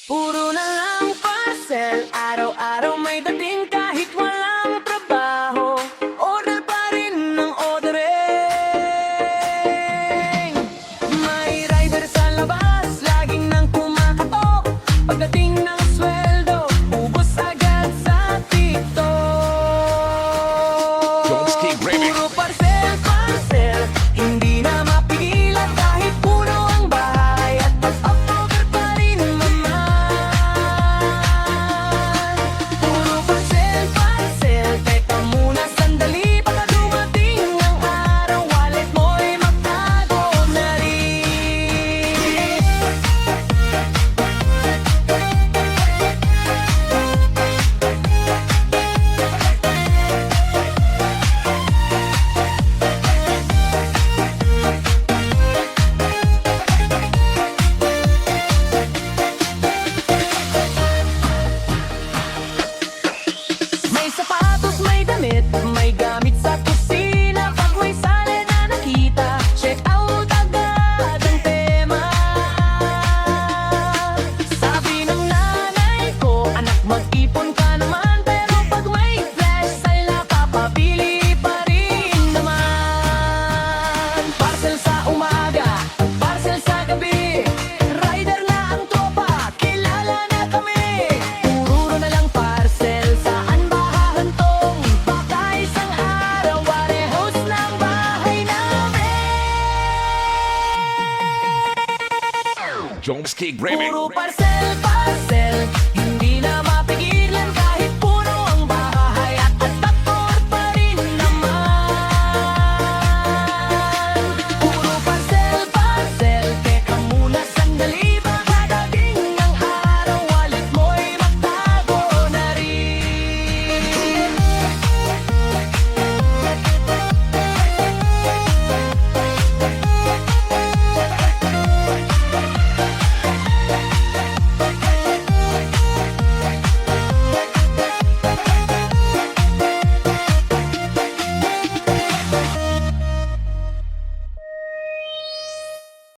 Puro na lang parcel, araw-araw may dating kahit walang trabaho. Order pa rin ng ordering. May rider sa labas, laging nang kumakatok. Pagdating ng sweldo, ubos agad sa TikTok. Don't skip remix. Puro parcel, parcel, hindi na mapigilan kahit puno ang bahay. At pag-October pa rin naman. Puro parcel, parcel, teka muna sandali. Baka dumating ang araw, wallet mo'y magtago na rin. May sapatos, may damit, may gamit sa kusina. Pag may sale na nakita, check out agad ang tema. Sabi ng nanay ko, anak mag-ipon ka naman. Pero pag may flash sale na papabili pa rin naman. Parcel sa umaga, parcel sa gabi. Rider na ang tropa, kilala na kami. Puro na lang parcel, saan ba hahantong? Baka isang araw, warehouse ng bahay namin. Don't skip remix. Puro parcel, parcel,